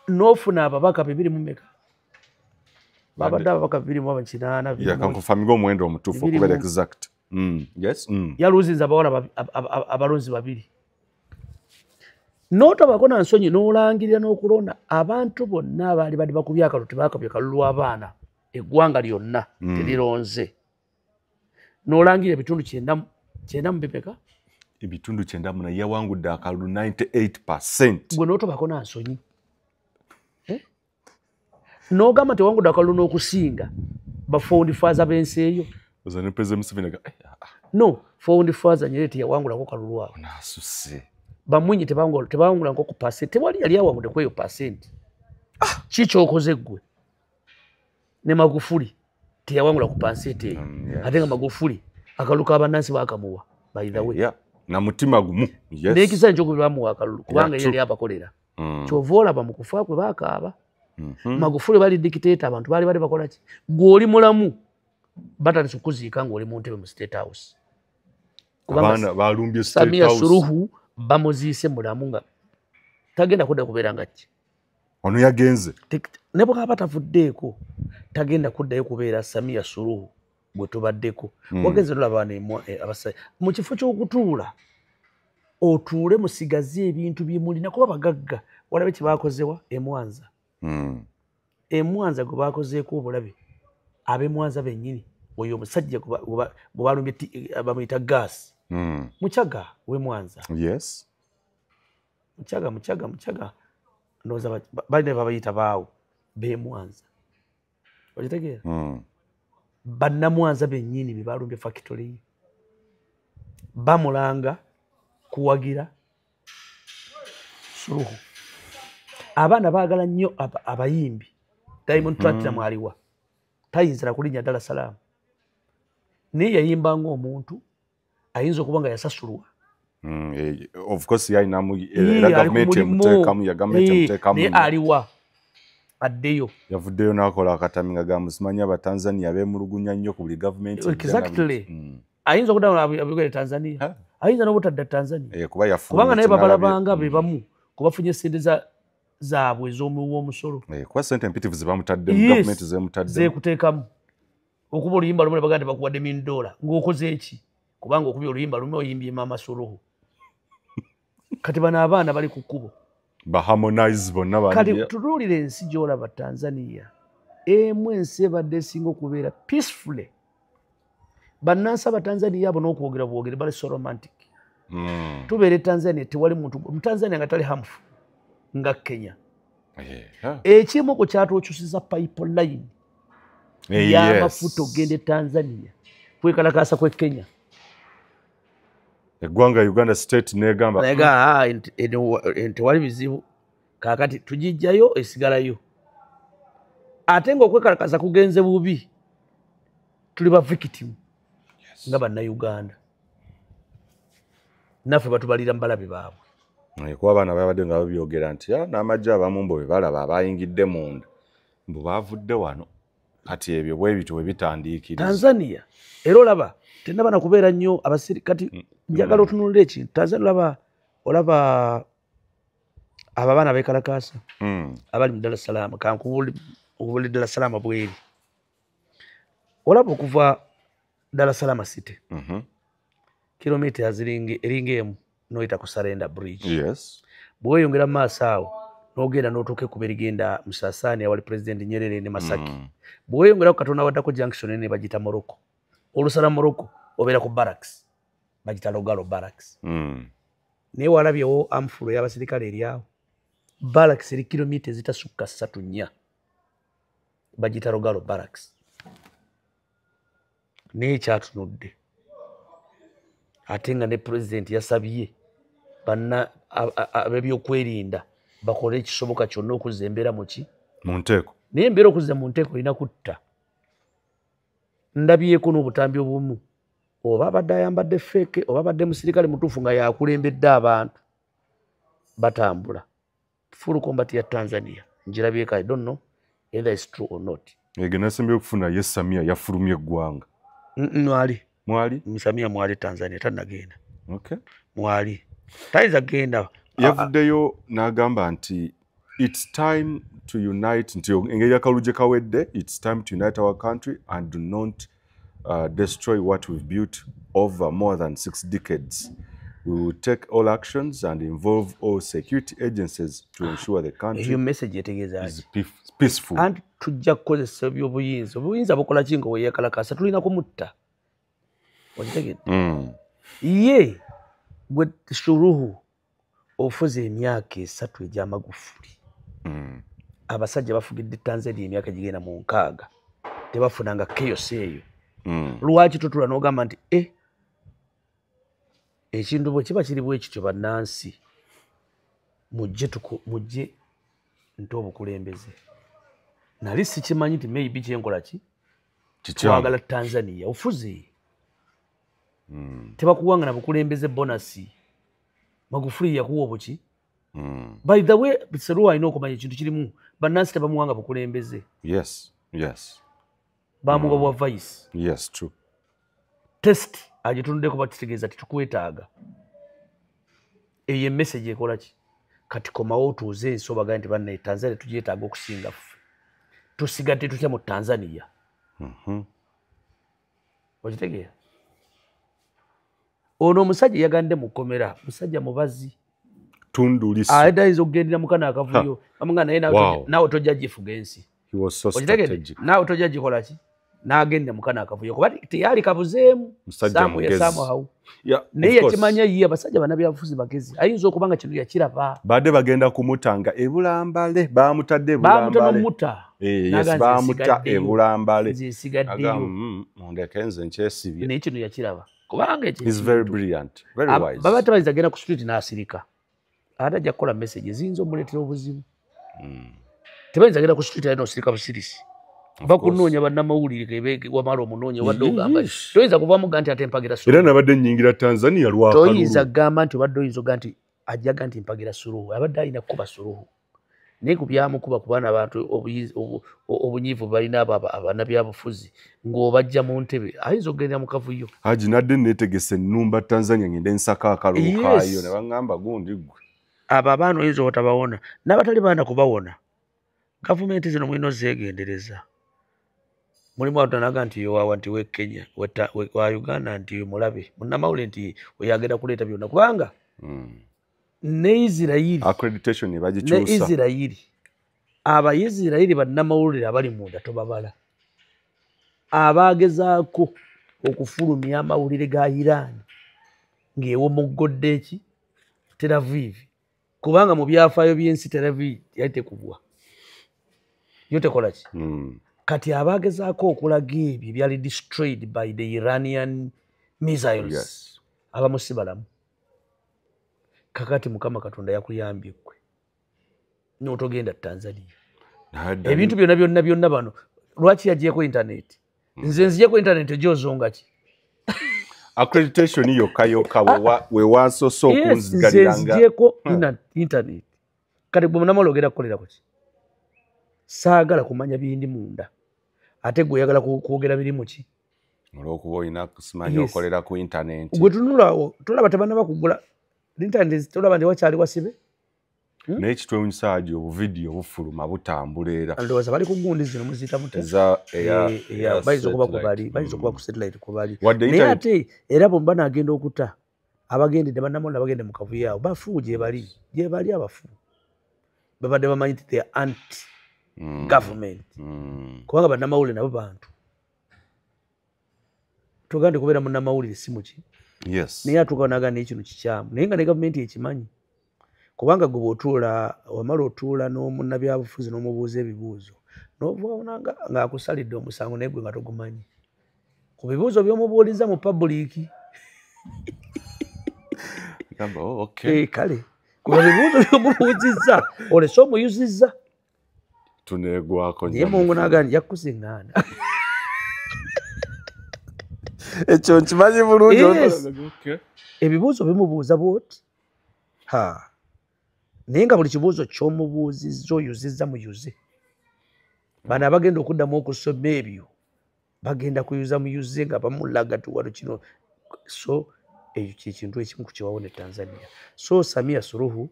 Speaker 1: nofuna ababaka 2 babadde ababaka 2
Speaker 2: yakankufaminga omuwendo omutuufu okubeera exact yes
Speaker 1: yaluzinza abawala abalonzi 2 notabako na nsonyi n'olangirira n'okulonda abantu bonna abaali bali bakubya akalulu tebakabya kalulu abaana eggwanga lyonna terironze n'olangirira ebitundu 9 mu bipeka
Speaker 2: ebitundu 9 yawangudde akalulu 98%.
Speaker 1: Gwe n'otobako na nsonyi n'ogamba tewangudde akalulu n'okusinga bafondi faza b'ensi eyo no fondi faza Nyerere teyawangulako kalulu awo bamwinyi tebawangula nko ku percent tewali yali awangudde kweyo percent kikyokoze ggwe ne Magufuli teyawangula ku percent eyo ate nga Magufuli akalulu k'abannansi bakamuwa by the way
Speaker 2: na mutima gumu
Speaker 1: n'ekisa ekyokubi bamuwa akalulu kubanga yali abakolera kyova olaba mu kufa kwe bakaaba Magufuli bali dictator abantu bali bakola ki gw'oli mulamu batandise okuziika ng'oli mu ntebe mu State House
Speaker 2: kubanga balumbye State House
Speaker 1: Samia Suluhu bamuziise mulamu nga tagenda kudda kubeera nga ki
Speaker 2: ono yagenze
Speaker 1: ne bw'aba tavuddeeko tagenda kuddayo kubeera Samia Suluhu bwe tubaddeko wagenze nolaba abasajja mu kifo ky'okutuula otuule musigaze ebintu byemulina kuba bagagga walabe kye baakozewa Mwanza Mwanza gwe baakozeeko obulabe ab'Mwanza bennyini oyo omusajja bwe balumbye bamuyita gaasi Muchaga we Mwanza
Speaker 2: yes
Speaker 1: Muchaga ndowooza balina babayita baawo be Mwanza okitegeera bannamwanza bennyini be balumbye factory bamulanga kuwagira Suluhu abaana baagala nnyo abayimbi Diamond Platinum aliwa tayinza kulinnya Dar es Salaam naye yayimba ng'omuntu ayinza okuba nga yasasulwa
Speaker 2: of course yainamu era gavumenti emuteekamu ya gavumenti emuteekamu
Speaker 1: naye aliwa addeyo
Speaker 2: yavuddeyo n'akola akatami nga gamusimanya abatanzania beemulugunya nnyo ku buli gavumenti
Speaker 1: exactly ayinza okudda abigere Tanzania ayinza n'obutadda Tanzania
Speaker 2: kubanga
Speaker 1: naye babalabanga be bamu kubafunye sente zaabwe ez'omuw'omusolo
Speaker 2: kuba sente empitivu zebamutaddemu gavumenti zemutaddemu
Speaker 1: zeekuteekamu okuba oluyimba lumu ne bagamba bakuwadde $1,000,000 ng'okoze eki kubanga okubya oluyimba lumu oyimbye Mama Suluhu kati bano abaana bali ku kkubo
Speaker 2: baharmonize bonna
Speaker 1: kati tutuulire ensi gy'olaba Tanzania emu ensi ebadde esinga okubeera peacefully bannansi abatanzania abo n'okwogera bwogere bali so romantic tubeere Tanzania tewali muntu Mutanzania nga tali harmful nga Kenya ekimu ku kyatwokyusiza pipeline y'amafuta ogende Tanzania kwekalakaasa kwe Kenya
Speaker 2: eggwanga Uganda state negamba
Speaker 1: tewali bizibu kaakati tugijjayo esigalayo ate ng'okwekalakaasa kugenze bubi tuli ba victim nga bannayuganda naffe batubalira mu balabe baabwe
Speaker 2: kuba abaana babadde nga babyogera nti n'amagye abamu mbu bwe balaba abayingidde munda mbu baavudde wano kati ebyo bwe bityo bwe bitandiikiriza
Speaker 1: Tanzania era olaba tennaba na kubeera nnyo abasirikati njagala otunulira ekintu Tanzania olaba abo abaana beekalakaasa abali mu Dar es Salaam kankubuli Dar es Salaam bweri olaba okuva Dar es Salaam city kilomita eringa emu noyita ku Sarenda bridge bweyongera mu maaso awo n'ogenda n'otuuka ekkubo erigenda Musasani awali President Nyerere ne Masaki bweyongera ku Katonda waddako junction ne bagita Morocco olusala Morocco obeera ku barracks bagita Logalo barracks naye walabyewo amfulo y'abasirikale eri awo barracks eri kilomita ezitasukka 3-4 bagita Logalo barracks naye ekyatunudde ate nga ne President yasabye banna ab'ebyokwerinda bakole ekisoboka kyonna okuzza embeera mu nteeko naye embeera okuzza mu nteeko erina kutta ndabyeko n'obutambi obumu oba abadde ayambadde feeke oba abadde musirikale mutuufu nga yakulembedde abantu batambula full combat ya Tanzania njirabyeko I don't know either it's true or not
Speaker 2: egenasembye okufuna ye Samia yafulumye eggwanga mwali
Speaker 1: Samia mwali Tanzania tannagenda mwali tayinza genda
Speaker 2: yavuddeyo n'agamba nti it's time to unite nti engeri akalulu kawedde it's time to unite our country and do not destroy what we've built over more than 6 decades. We will take all actions and involve all security agencies to ensure the country is peaceful.
Speaker 1: And tujja kukozesa obuyinza bukola ki nga weyeekalakaasa tulina kumutta okitegedde ye gwe Suluhu ofuze emyaka 3 egy'Amagufuli abasajja bafugidde Tanzania emyaka gigenda mu 6 tebafunanga chaos eyo lwaki tutula n'ogamba nti ekintu bwe kiba kiri bwe kityo bannansi mujje nti obukulembeze nali sikimanyi nti maybe kyenkola ki twagala Tanzania ofuze tebakuwanga na bukulembeze bonasi Magufuli yakuwa obuki by the way Suluhu alina okumanya ekintu kirimu bannansi tebamuwanga bukulembeze bamuwa bwa vice
Speaker 2: true
Speaker 1: test agitunuddeko batitegeeza titukwetaaga eyo emessage ekola ki kati komawo otuuze ensi obagane nti bannaye Tanzania tugyetaaga okusinga ffe tusigadde tutya mu Tanzania okitegeera ono omusajja yagande mukomera musajja mubazi
Speaker 2: Tundu Lissu
Speaker 1: ayinza okugendera mukana akavuyo amunga naye naawe tojja gifuga ensi naawe tojja gikola ki n'agenda mukana akavuyo kuba teyali kabuzeemu samuhawu naye yakimanya ye abasajja bannabyabufuzi bagezi ayinza okuba nga kino yakiraba
Speaker 2: badde bagenda kumutanga ebulambale baamutadde
Speaker 1: baamutta
Speaker 2: ebulambale
Speaker 1: nzesigaddeyo
Speaker 2: mundeke nze nkyesibye
Speaker 1: naye kino yakiraba kubanga
Speaker 2: baba
Speaker 1: tebayinza genda ku street n'asirika ate ajja kukola message ziyinza omuleetera obuzibu tebayinza genda ku street ali n'osirika busirisi bakunoonya bannamawulire kebeke wamala omunoonya wadde ogamba toyinza kuvaamu ga nti ate mpagira Suluhu.
Speaker 2: Era nabadde nnyingira Tanzania lwakalulu.
Speaker 1: Toyinza gamba nti obadde oyinza oga nti ajjaga nti mpagira Suluhu. Abadde alina kuba Suluhu. Naye ku byamukuba ku baana abantu obunyiivu balina abannabyabufuzi ng'obajja mu ntebe ayinza okugenda mu kavuyo.
Speaker 2: Haji nadde neetegese ennumba Tanzania ngende nsaka akalulu kaayo ne baŋŋamba gundi ggwe.
Speaker 1: Abo abaana oyinza obutabawona n'abatali baana kubawona. Gavumenti zino mulina ozeegendereza. Mulimu abantu naga nti yowawa nti we Kenya wa Uganda nti mulabe munnamawulire nti oyagenda kuleeta byonna kubanga ne Isirayiri
Speaker 2: accreditation bagikyusa.
Speaker 1: Ne Isirayiri Abayisirayiri bannamawulire abali munda tobabala. Abagezaako okufulumya amawulire ga Iran ng'ewomoggodde eki Tel Aviv kubanga mu byafaayo by'ensi Tel Aviv yali tekubwa yo tekola ki. Kati abagezaako okulaga ebyo byali destroyed by the Iranian missiles abamu si balamu. Kakati Mukama Katonda yakuyambye ggwe n'otogenda Tanzania. Ebintu byonna bano lwaki yagyeko internet? Nze nzijeko internet gyozonga ki?
Speaker 2: Accreditation yokka we wasoose okunzigaliranga.
Speaker 1: Nze nzijeko internet. Kati bwe munamala ogenda kukolerako ki? Saagala kumanya bindi munda. Ate gwe oyagala kwogera birimu ki?
Speaker 2: Olw'okuba olina kusimanya okolera ku internet.
Speaker 1: Gwe tunulawo tolaba tebannaba kugula internet tolaba nti wakyali wasibe.
Speaker 2: Naye kitwewunyisa Haji obuvidiyo bufuluma butambula era.
Speaker 1: Ndowooza bali ku gundi zino muziyita mute? Bayinza okuba ku satellite kubali. Naye ate era bwe banaagenda okuta abagendedde bannamawulire abagende mu kavuyo awo bafu gye bali abafu. Babadde bamanyi nti they are anti government. Kubanga bannamawulire nabo bantu. Tugande kubeera munnamawulire si muki.
Speaker 2: Yes.
Speaker 1: Naye atuuka naga n'ekino kikyamu. Naye nga ne gavumenti ekimanyi. Kubanga gwe bw'otuula wamala otuula n'omunnabyabufuzi n'omubuuza ebibuuzo n'ovaawo ng'akusalidde omusango naye gwe nga togumanyi. Ku bibuuzo by'omubuuliza mu pabuliiki. Kale ku bibuuzo by'omubuuzizza olese omuyuzizza.
Speaker 2: Tuneegwako
Speaker 1: naye Mungu n'agaa nti yakusiŋŋaana.
Speaker 2: Ekyo nkimanyi bulungi.
Speaker 1: Ebibuuzo bimubuuza bw'oti. Naye nga buli kibuuzo ky'omubuuzizza oyuzizza muyuze. Bano abagenda okuddamu okusoma ebyo bagenda kuyuza muyuze nga bamulaga tuwalo kino. So ekyo ky'ekintu ekimu ku kiwawo ne Tanzania. So Samia Suluhu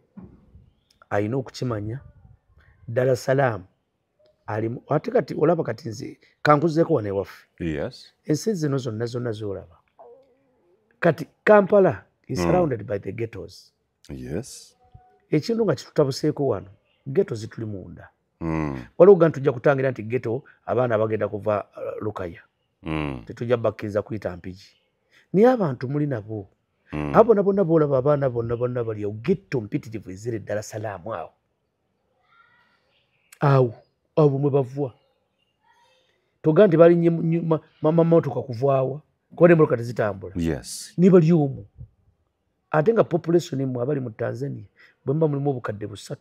Speaker 1: alina okukimanya. Dar es Salaam alimu ate kati olaba kati nze kankuzeeko wane waffe.
Speaker 2: Yes.
Speaker 1: Ensi zino zonna z'olaba. Kati Kampala is surrounded by the ghettos.
Speaker 2: Yes.
Speaker 1: Ekintu nga kitutabuseeko wano ghetto zituli munda. Waliwo ga tujja kutangira nti ghetto abaana abagenda kuva Lukaya. Tetujja bakkiriza kuyita mpigi. Naye abantu muli nabo. Abo bonna boolaba abaana bonna bali awo ghetto mpitirivu eziri Dar es Salaam awo. Abo mwe bavwa. Toga nti bali mamotoka kuvaawa. Kuba n'emmotoka tezitambula.
Speaker 2: Yes.
Speaker 1: Ni bali omwo. Ate nga population emu abali mu Tanzania bwe muba mulimu obukadde 3.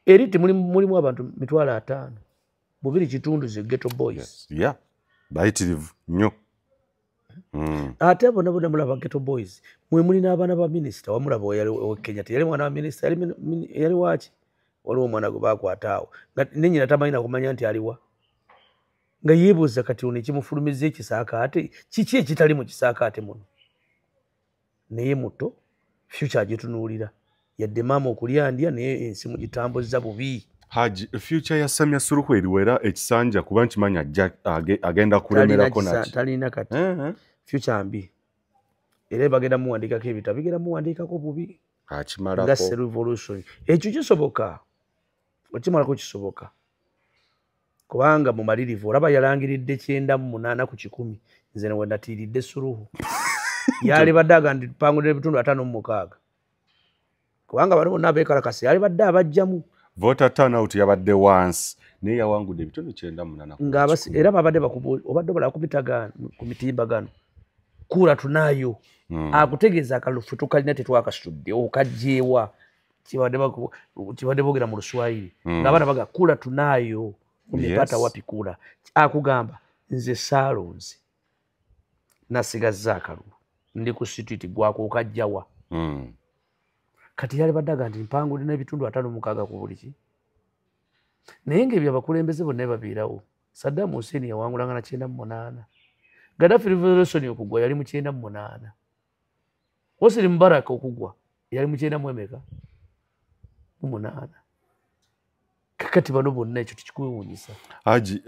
Speaker 1: Eri mulimu abantu 5,000. 2 ze ghetto boys.
Speaker 2: Yes. Yeah. Bayitirivu nnyo.
Speaker 1: Ate abo nabo mulaba ghetto boys. Mwe muli n'abaana ba minisita wamulaba owa Kenya yali mwana wa minisita yali waaki. Waliwo omwana gwe baakwata awo. Ne nnyina tamanyi na kumanya nti aliwa. Nga yeebuuza kati ono ekimufulumiza ekisaakaate kiki ekitali mu kisaakaate muno. Naye muto future agitunuulira yadde maama okulya ndya naye ensi mugitambuza bubi.
Speaker 2: Haji future ya Samia Suluhu eriwera ekisanja kuba nkimanyi agenda kulemerako naki.
Speaker 1: Talina kati. Future mbi. Era bagenda muwandiikako ebitabo bigenda muwandiikako bubi.
Speaker 2: Akimalako.
Speaker 1: That's a revolution. Ekyo kisoboka. Okimalako kisoboka. Kubanga mu malirivu olaba yalangiridde 98 ku 100. Nze ne wendatiiridde Suluhu. Yali badde agandi pangulira ebitundu 56. Kubanga bano bonna abeekalakasi yali badde abajjamu.
Speaker 2: Voter turnout yabadde wansi naye yawangudde ebitundu 98.
Speaker 1: Era babadde obadde obala ku mitimbagano. Kura tunayo. Akutegeeza akalufu tukalina tetwakasudde okajjeewa. Kibadde boogera mu Luswayiri. Ng'abaana baga kura tunayo. umepata wapi kura? Akugamba nze saalonze nasigazza akalulu ndi ku street gwako okajjawa. Kati yali baddaga nti mpangu lina ebitundu 56 ku buli ki. Naye ng'ebyo abakulembeze bonna babiirawo. Saddam Hussein yawangulanga na 98. Gaddafi revolution okugwa yali mu 98. Hosni Mubarak okugwa yali mu 98. Kakati bano bonna ekyo tekikwewuunyisa.
Speaker 2: Haji,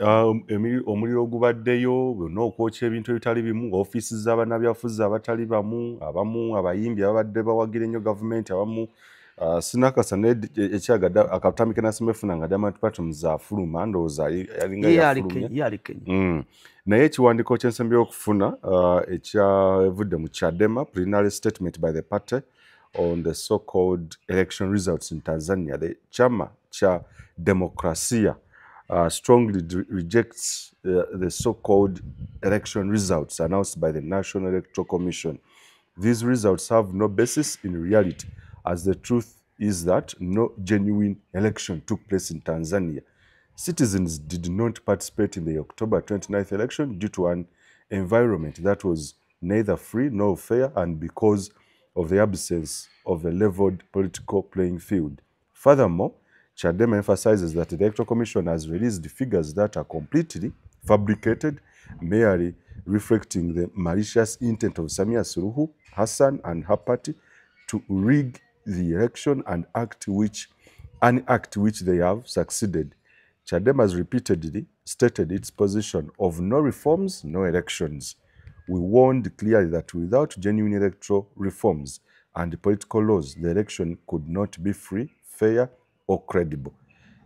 Speaker 2: omuliro ogubaddeyo bonna okwokya ebintu ebitali bimu, ofiisi z'abannabyabufuzi abatali bamu, abamu abayimbi ababadde bawagira ennyo gavumenti, abamu sinakasa ekyagadde akatamike nasimefuna nga Diamond Platnumz afuluma ndowooza yalinga yafulumye. Naye ekiwandiiko ky'ensembi y'okufuna ekyavudde mu Chadema preliminary statement by the party on the so-called election results in Tanzania. The chama cha Demokrasia strongly rejects the so-called election results announced by the National Electoral Commission. These results have no basis in reality, as the truth is that no genuine election took place in Tanzania. Citizens did not participate in the October 29th election due to an environment that was neither free nor fair and because of the absence of a leveled political playing field. Furthermore, Chadema emphasizes that the Electoral Commission has released figures that are completely fabricated, merely reflecting the malicious intent of Samia Suluhu Hassan and her party to rig the election and an act which they have succeeded. Chadema has repeatedly stated its position of no reforms, no elections. We warned clearly that without genuine electoral reforms and political laws, the election could not be free, fair, or credible.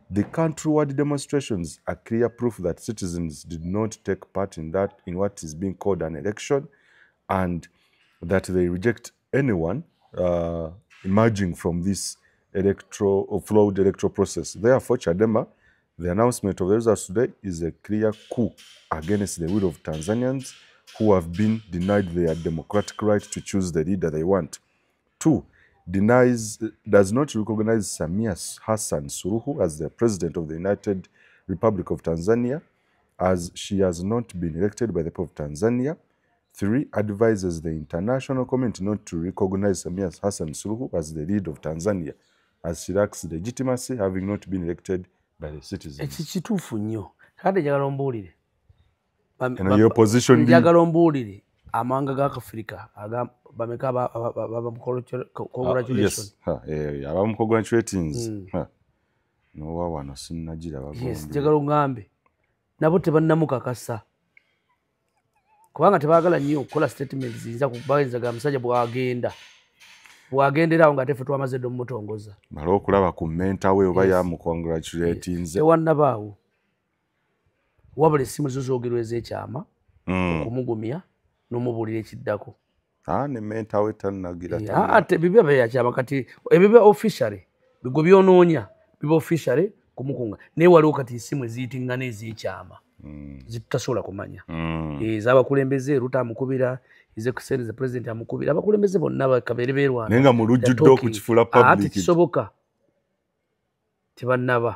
Speaker 2: The countrywide demonstrations are clear proof that citizens did not take part in what is being called an election, and that they reject anyone emerging from this flawed electoral process. Therefore, Chadema, the announcement of the results today is a clear coup against the will of Tanzanians who have been denied their democratic right to choose the leader they want. 2, does not recognize Samia Hassan Suluhu as the president of the United Republic of Tanzania, as she has not been elected by the people of Tanzania. 3, advises the international community not to recognize Samia Hassan Suluhu as the leader of Tanzania, as she lacks legitimacy, having not been elected by the citizens.
Speaker 1: Ekituufu nnyo. Kade njagala ombuulire.
Speaker 2: Your position
Speaker 1: njagala ombuulire amawanga ga Africa bameka baba congratulation.
Speaker 2: Abamu congratulations. No wano sinnagira bagombe.
Speaker 1: Yes, njagala ongambe. Nabo tebannamukakasa. Kubanga tebaagala nnyo okukola statement ziyinza kubayinza ga musajja bwagenderawo nga tefe twamaze ddo mumutongoza.
Speaker 2: Mala okulaba ku mental we oba yamukongratulatinze.
Speaker 1: Tewannabaawo. Wabula essimu zo zoogerwa ez'ekyama okumugumya n'omubuulira ekiddako.
Speaker 2: Ne mental we tannagira.
Speaker 1: Ate bibya byakyama kati ebibya officially bigo byonoonya biba officially kumukunga. Naye waliwo kati essimu eziyitingana ez'ekyama. Zitasobola kumanya. Ez'abakulembeze Ruto amukubira, the president amukubira, abakulembeze bonna bakabeere beerwana.
Speaker 2: Naye nga mu lujjudde okukifuula public.
Speaker 1: Ate kisoboka. Tebannaba.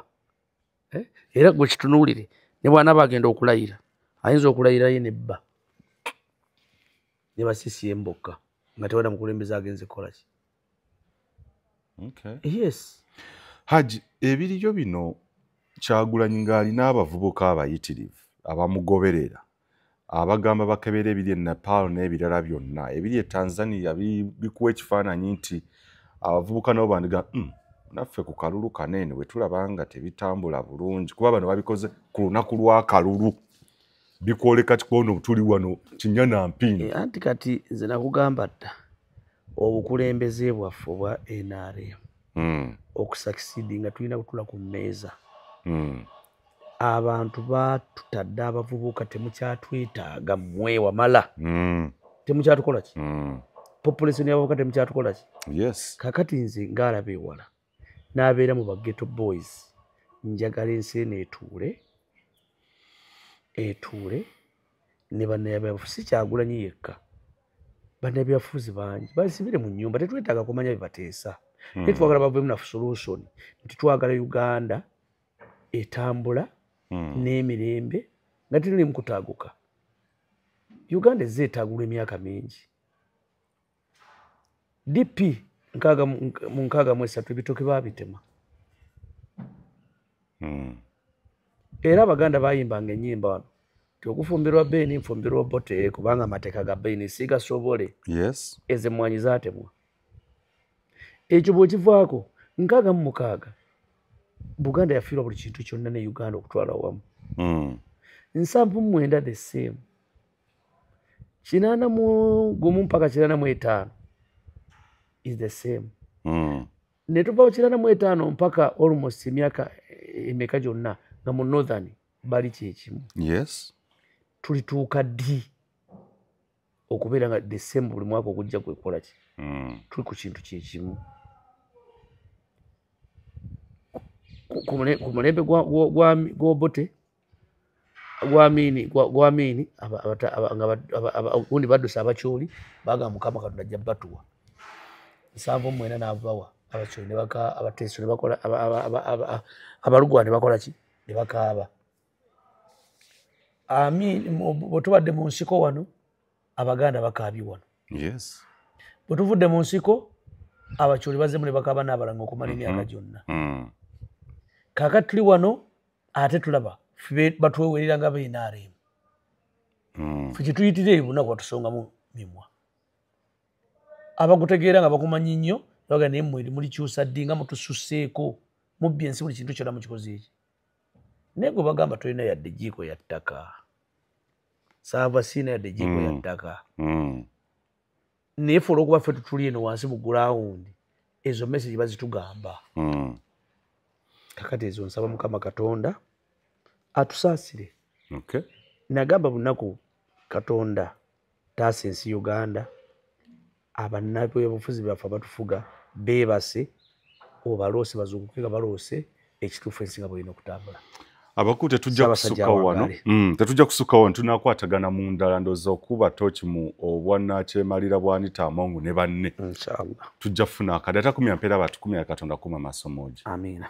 Speaker 1: Era gwe kitunuulire. Ne bw'anaaba agenda okulayira, ayinza okulayira ye nebba. Ne basisiye mbokka nga tewada mukulembeze agenze kukola ki.
Speaker 2: Okay.
Speaker 1: Yes.
Speaker 2: Haji, ebiriyo bino Kyagulanyi ng'alina abavubuka abayitirivu abamugoberera abagamba bakebera ebiri e Nepal n'ebirala byonna ebiri e Tanzania bikuwa ekifaananyi nti abavubuka nabo bandiga naffe ku kalulu kanene bwe tulaba nga tebitambula bulungi kuba bano babikoze ku lunaku lw'akalulu bikwoleka kikono tuli wano kinyana mpindi.
Speaker 1: Anti kati nze nakugamba dda obukulembeze bwaffe obwa NRM okusakisidi nga tulina kutula ku mmeeza. Abantu batutadde abavubuka temukyatwetaaga mmwe wamala. Temukyatukola ki? Population y'abavubuka temukyatukola ki?
Speaker 2: Yes.
Speaker 1: Kakati nze ngaalaba ewala n'abeera mu baghetto boys njagala ensi eno etuule ne bannabyabufuzi si Kyagulanyi yekka. Bannabyabufuzi bangi basibire mu nnyumba tetwetaaga kumanya bibateesa. Naye twagala baveemu na solution nti twagala Uganda etambula n'emirembe nga tuli mu kutaaguka. Uganda ezeetaagulwa emyaka mingi. DP mu 63 ebitooke baabitema. Era Abaganda bayimbanga ennyimba wano ti okufumbirwa Beeni nfumbirwa Obote kubanga amateeka ga Beeni sigasobole.
Speaker 2: Yes.
Speaker 1: Ez'emmwanyi zaatemwa. Ekyo bw'okivaako 66 Buganda yafiirwa buli kintu kyonna ne Uganda okutwala wamu. 79 the same. 81 mpaka 85 is the same. Ne tuvawo 85 mpaka almost emyaka emeka gyonna nga mu northern bali kyekimu.
Speaker 2: Yes.
Speaker 1: Tulituuka ddi okubeera nga the same buli mwaka okujja kwekola ki? Tuli ku kintu kyekimu. Ku mulembe gw'Obote gw'Amini undi baddusa abakyoli bagamba Mukama Katonda ajja batuwa. 79 n'abawa abakyoli ne baka abateeso ne bakola abalugwa ne bakola ki? Ne bakaaba. Bwe tubadde mu nsiko wano Abaganda bakaabye wano.
Speaker 2: Yes.
Speaker 1: Bwe tuvudde mu nsiko abakyoli bazzemu ne bakaaba n'abalanga okumala emyaka gyonna. Kaakati tuli wano ate tulaba batwewerera nga BNRM. Ffe kituyitira ebunaku batusongamu mimwa. Abakutegeera nga bakumanyi nnyo baga naye mmwe mulikyusa ddi nga mutususseeko mubbi ensi buli kintu kyonna mukikoze eki. Naye gwe bagamba tolina yadde jjiiko ya ttaka. Saava siina yadde jjiiko ya ttaka. Naye ffe olw'okuba ffe tutuli eno wansi mu gulawundi ezo message bazitugamba. Kakati ezo nsaba Mukama Katonda atusaasire. Nagamba bunaku Katonda taasa ensi Uganda. Abannaby'obufuzi baffe abatufuga beebase obaloose bazunguke nga baloose ekituufu ensi nga bw'erina okutambula.
Speaker 2: Abakulu tetujja kusukka wano. Tetujja kusukka wano, tunaakwatagana mu ndala ndowooza okuba tooki mu obwannakyemalira bwa Anita Amongu ne banne.
Speaker 1: Inshallah.
Speaker 2: Tujja kufuna akadata kumya mpeera batu kumya Katonda kuma masomo gi.
Speaker 1: Amiina.